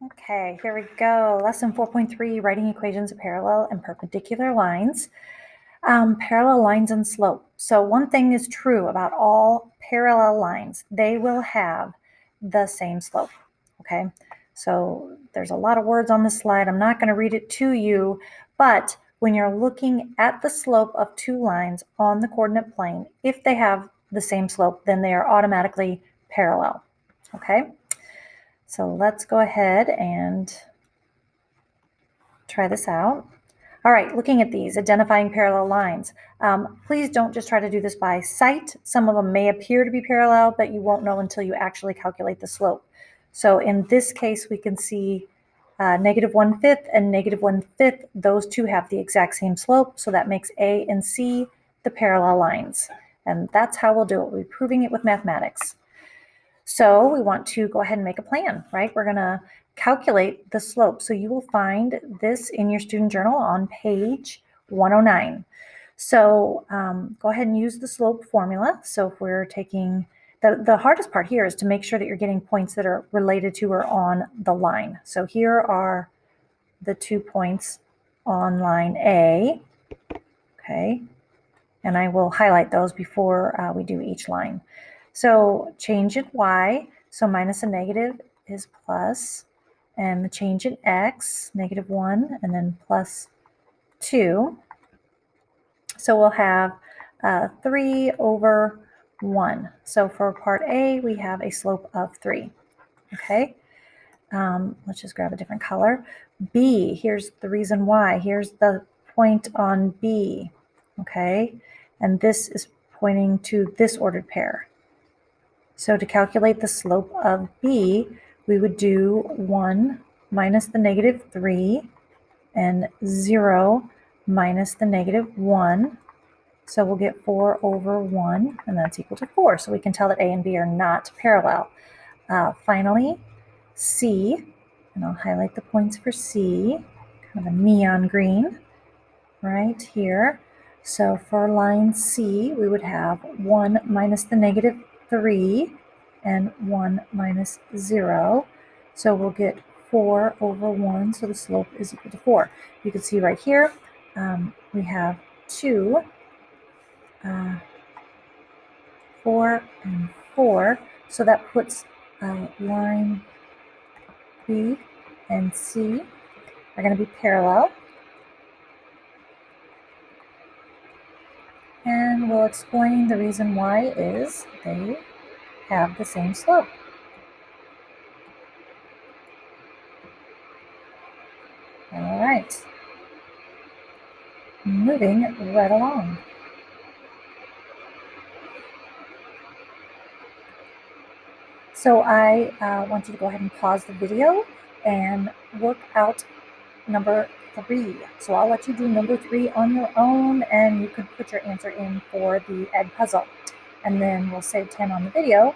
Okay, here we go. Lesson 4.3, writing equations of parallel and perpendicular lines. Parallel lines and slope. So one thing is true about all parallel lines. They will have the same slope, okay? So there's a lot of words on this slide. I'm not going to read it to you, but when you're looking at the slope of two lines on the coordinate plane, if they have the same slope, then they are automatically parallel, okay? So let's go ahead and try this out. All right, looking at these, identifying parallel lines. Please don't just try to do this by sight. Some of them may appear to be parallel, but you won't know until you actually calculate the slope. So in this case, we can see -1/5 and -1/5. Those two have the exact same slope, so that makes A and C the parallel lines. And that's how we'll do it. We're proving it with mathematics. So we want to go ahead and make a plan, right? We're going to calculate the slope. So you will find this in your student journal on page 109. So go ahead and use the slope formula. So if we're taking, the hardest part here is to make sure that you're getting points that are related to or on the line. So here are the 2 points on line A, okay? And I will highlight those before we do each line. So change in y, so minus a negative is plus, and the change in x, -1, and then plus 2. So we'll have 3/1. So for part A, we have a slope of 3, okay? Let's just grab a different color. B, here's the reason why. Here's the point on B, okay? And this is pointing to this ordered pair. So to calculate the slope of B, we would do 1 minus the -3 and 0 minus the -1. So we'll get 4/1, and that's equal to 4. So we can tell that A and B are not parallel. Finally, C, and I'll highlight the points for C, kind of a neon green right here. So for line C, we would have 1 minus the -3 and 1 minus 0. So we'll get 4/1, so the slope is equal to 4. You can see right here, we have 2, 4, and 4. So that puts line B and C are going to be parallel. And we'll explain the reason why is they have the same slope. All right, moving right along. So I want you to go ahead and pause the video and work out number 3. So I'll let you do number 3 on your own, and you can put your answer in for the ed puzzle. And then we'll save 10 on the video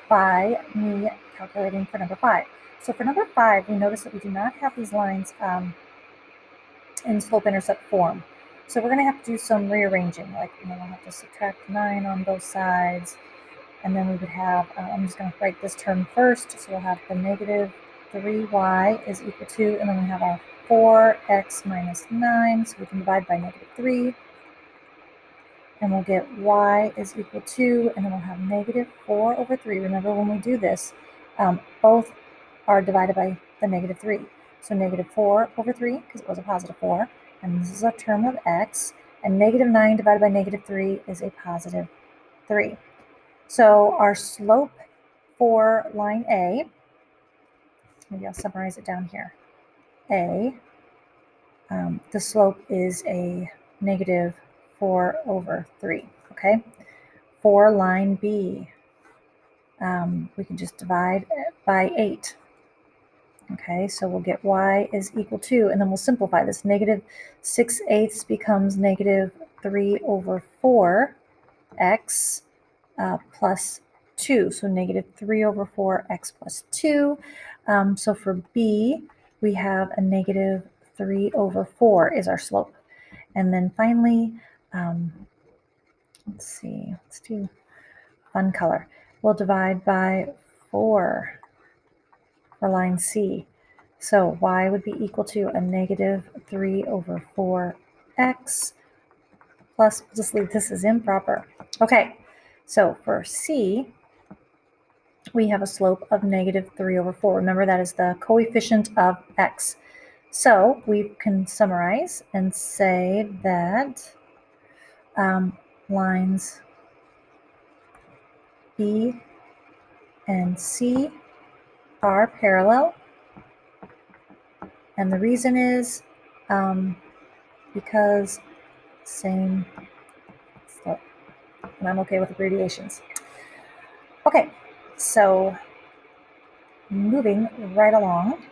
by me calculating for number 5. So for number 5, we notice that we do not have these lines in slope-intercept form. So we're going to have to do some rearranging, like we'll have to subtract 9 on both sides, and then we would have, I'm just going to write this term first, so we'll have the -3y is equal to, and then we have our 4x minus 9, so we can divide by -3, and we'll get y is equal to, and then we'll have -4/3. Remember, when we do this, both are divided by the -3. So -4/3, because it was a positive 4, and this is a term of x, and -9 divided by -3 is a positive 3. So our slope for line A, maybe I'll summarize it down here. A, the slope is a -4/3, okay? For line B, we can just divide by 8. Okay, so we'll get y is equal to, and then we'll simplify this. -6/8 becomes -3/4x plus 2. So -3/4x plus 2. So for B, we have a -3/4 is our slope. And then finally, let's see, let's do fun color. We'll divide by 4 for line C. So y would be equal to a negative 3 over 4x plus, just leave this as improper. Okay, so for C, we have a slope of negative 3 over 4. Remember, that is the coefficient of x. So we can summarize and say that lines B and C are parallel. And the reason is because same slope. And I'm okay with abbreviations. Okay, so moving right along.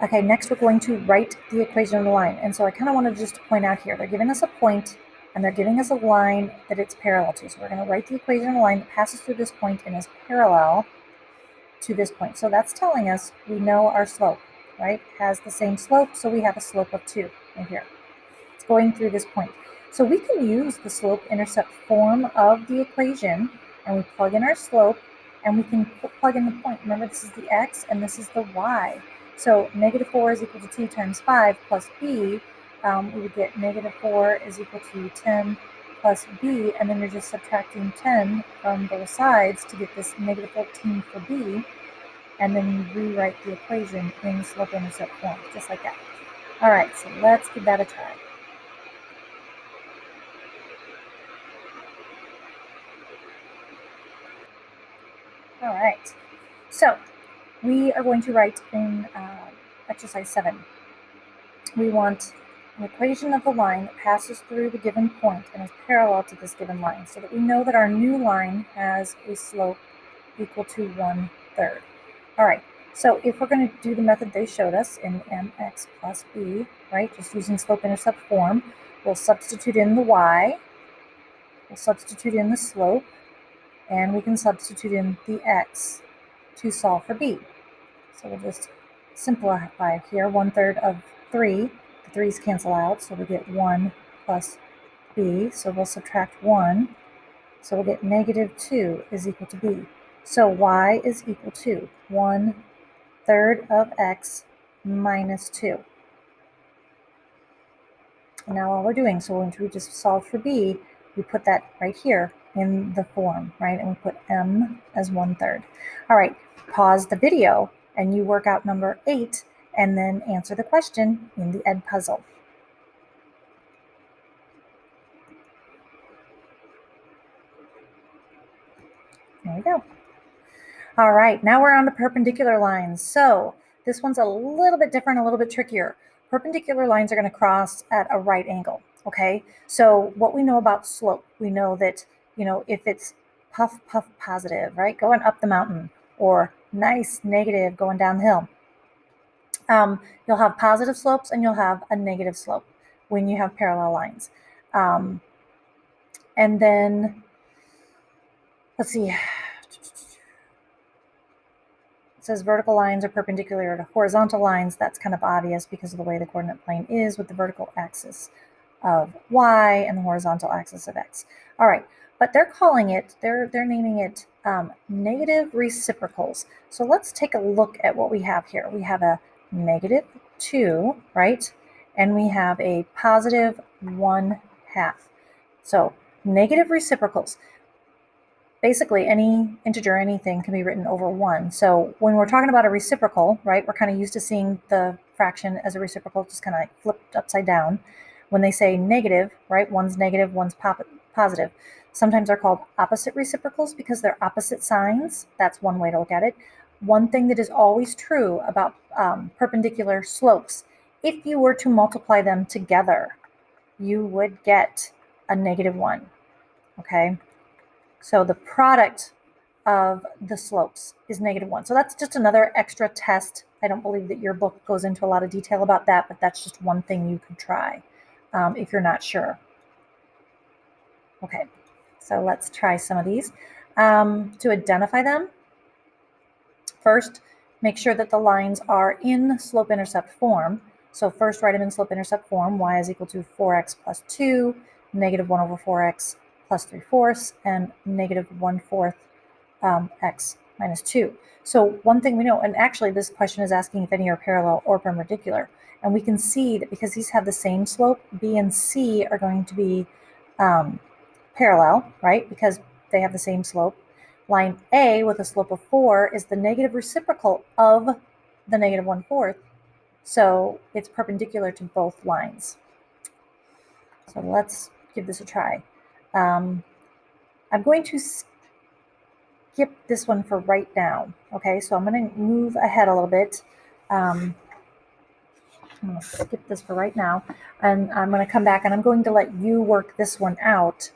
Okay, next we're going to write the equation of the line. And so I kind of wanted just to point out here, they're giving us a point and they're giving us a line that it's parallel to. So we're going to write the equation of the line that passes through this point and is parallel to this point. So that's telling us we know our slope, right? Has the same slope, so we have a slope of 2 right here. It's going through this point. So we can use the slope-intercept form of the equation, and we plug in our slope, and we can plug in the point. Remember, this is the x, and this is the y. So negative 4 is equal to 2 times 5 plus b. We would get negative 4 is equal to 10 plus b, and then you're just subtracting 10 from both sides to get this negative 14 for b, and then you rewrite the equation in slope-intercept form, just like that. All right, so let's give that a try. All right, so we are going to write in exercise 7. We want an equation of the line that passes through the given point and is parallel to this given line, so that we know that our new line has a slope equal to 1/3. All right, so if we're going to do the method they showed us in mx plus b, right, just using slope-intercept form, we'll substitute in the y, we'll substitute in the slope, and we can substitute in the x to solve for b. So we'll just simplify here. 1/3 of 3, the 3's cancel out, so we get 1 plus b. So we'll subtract 1, so we'll get negative 2 is equal to b. So y is equal to 1/3 of x minus 2. And now all we're doing, so when we just solve for b, we put that right here in the form, right? And we put m as 1/3. All right, pause the video and you work out number 8 and then answer the question in the Ed puzzle. There we go. All right, now we're on to perpendicular lines. So this one's a little bit different, a little bit trickier. Perpendicular lines are going to cross at a right angle, okay? So what we know about slope, we know that, if it's puff, puff, positive, right, going up the mountain, or nice, negative, going down the hill, you'll have positive slopes and you'll have a negative slope when you have parallel lines. And then, let's see, it says vertical lines are perpendicular to horizontal lines. That's kind of obvious because of the way the coordinate plane is with the vertical axis of y and the horizontal axis of x. All right, but they're calling it, they're naming it negative reciprocals. So let's take a look at what we have here. We have a negative 2, right? And we have a positive 1/2. So negative reciprocals. Basically, any integer, anything can be written over 1. So when we're talking about a reciprocal, right, we're kind of used to seeing the fraction as a reciprocal, just kind of like flipped upside down. When they say negative, right, one's negative, one's positive. Sometimes they're called opposite reciprocals because they're opposite signs. That's one way to look at it. One thing that is always true about perpendicular slopes, if you were to multiply them together, you would get a -1, okay? So the product of the slopes is -1. So that's just another extra test. I don't believe that your book goes into a lot of detail about that, but that's just one thing you could try if you're not sure. Okay, so let's try some of these. To identify them, first, make sure that the lines are in slope-intercept form. So first write them in slope-intercept form. Y is equal to 4x plus 2, -1/4x plus 3/4, and -1/4 x minus 2. So one thing we know, and actually this question is asking if any are parallel or perpendicular, and we can see that because these have the same slope, B and C are going to be parallel, right? Because they have the same slope. Line A with a slope of 4 is the negative reciprocal of the negative 1/4, so it's perpendicular to both lines. So let's give this a try. I'm going to skip this one for right now. Okay, so I'm going to move ahead a little bit. I'm going to skip this for right now, and I'm going to come back and I'm going to let you work this one out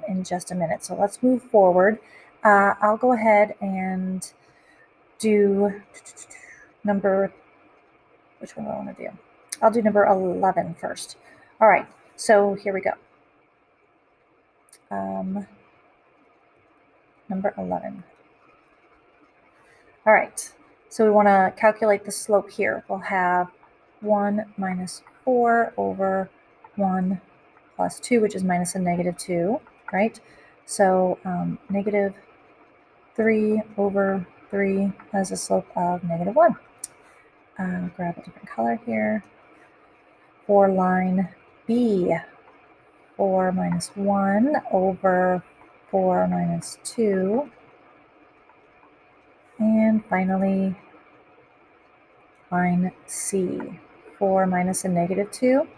in just a minute. So let's move forward. I'll go ahead and do which one do I want to do? I'll do number 11 first. All right, so here we go. Number 11. All right, so we want to calculate the slope here. We'll have 1 minus 4 over 1 plus 2, which is minus a negative 2, right? So negative 3 over 3 has a slope of negative 1. Grab a different color here. For line B, 4 minus 1 over 4 minus 2. And finally, line C, 4 minus a negative 2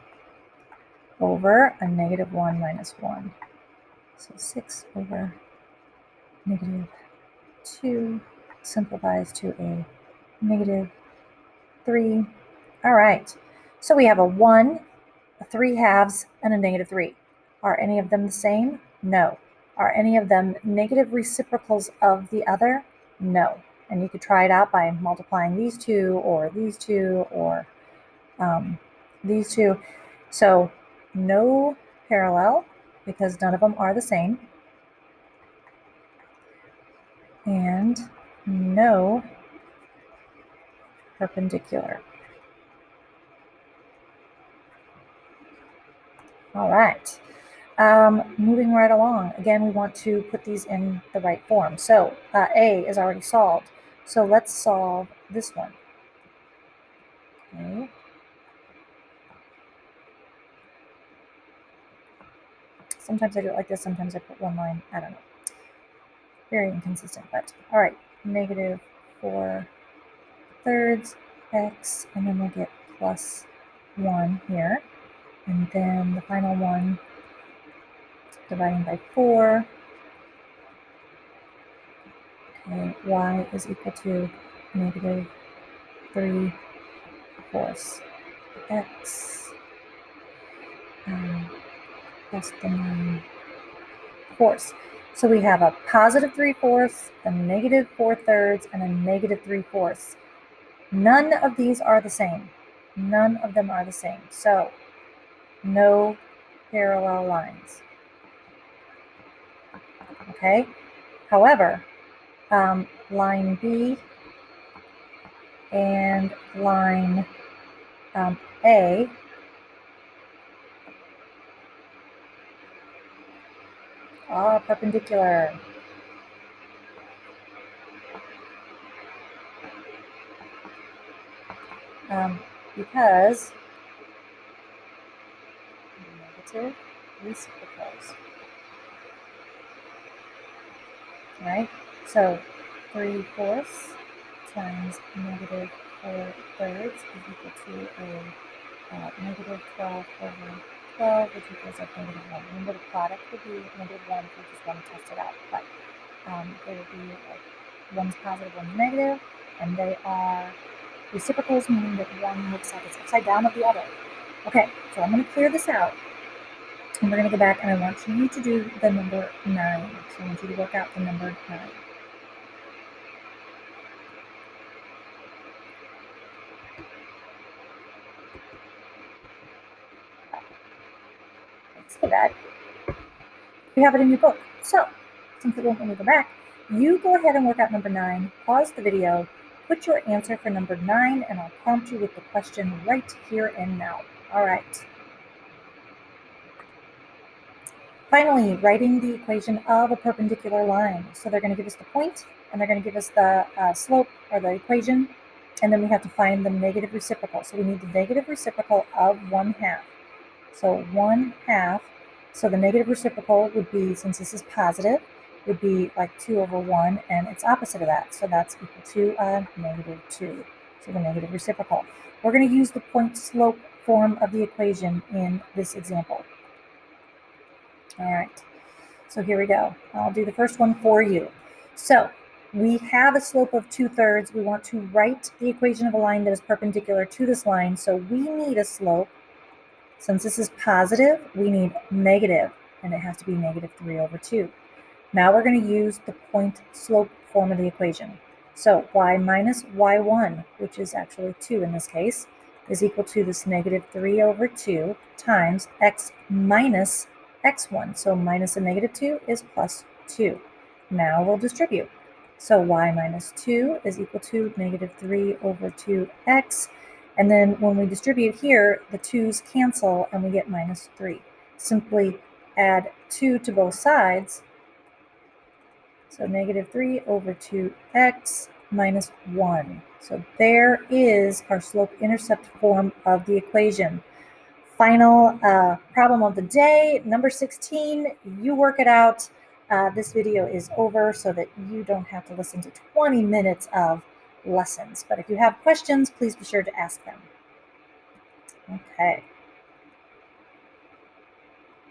over a negative 1 minus 1. So 6 over negative 2 simplifies to a negative 3. All right, so we have a 1, a 3/2, and a negative 3. Are any of them the same? No. Are any of them negative reciprocals of the other? No. And you could try it out by multiplying these two or these two or these two. So no parallel because none of them are the same. And no perpendicular. All right. Moving right along. Again, we want to put these in the right form. So A is already solved. So let's solve this one. Okay. Sometimes I do it like this. Sometimes I put one line. I don't know. Very inconsistent, but all right. Negative 4/3 x, and then we'll get plus 1 here. And then the final one, dividing by 4. Okay, y is equal to negative 3/4 x plus the 9/4. So we have a positive 3/4, a negative 4/3, and a negative 3/4. None of these are the same. None of them are the same. So no parallel lines. Okay. However, line B and line A are perpendicular. Because negative reciprocals. Right? So 3/4 times negative 4/3 is equal to a negative 12 over 12, which equals a negative 1. Remember, the product would be negative 1 if you just want to test it out. But they would be like one's positive, one's negative, and they are reciprocals, meaning that one looks like it's upside down of the other. Okay, so I'm going to clear this out. And we're going to go back, and I want you to do the number 9. So I want you to work out the number 9. Let's see that. You have it in your book. So, since it won't let me go back, you go ahead and work out number 9, pause the video, put your answer for number 9, and I'll prompt you with the question right here and now. All right. Finally, writing the equation of a perpendicular line. So they're going to give us the point and they're going to give us the slope or the equation, and then we have to find the negative reciprocal. So we need the negative reciprocal of 1/2. So 1/2, so the negative reciprocal would be, since this is positive, would be like 2 over 1, and it's opposite of that. So that's equal to -2. So the negative reciprocal. We're going to use the point slope form of the equation in this example. All right, so here we go. I'll do the first one for you. So we have a slope of 2/3. We want to write the equation of a line that is perpendicular to this line. So we need a slope. Since this is positive, we need negative, and it has to be -3 over 2. Now we're going to use the point slope form of the equation. So y minus y1, which is actually 2 in this case, is equal to this -3 over 2 times x minus x1. So minus a -2 is plus 2. Now we'll distribute. So y minus 2 is equal to -3 over 2x. And then when we distribute here, the 2's cancel and we get -3. Simply add 2 to both sides. So -3 over 2x minus 1. So there is our slope-intercept form of the equation. Final problem of the day, number 16. You work it out. This video is over so that you don't have to listen to 20 minutes of lessons. But if you have questions, please be sure to ask them. Okay.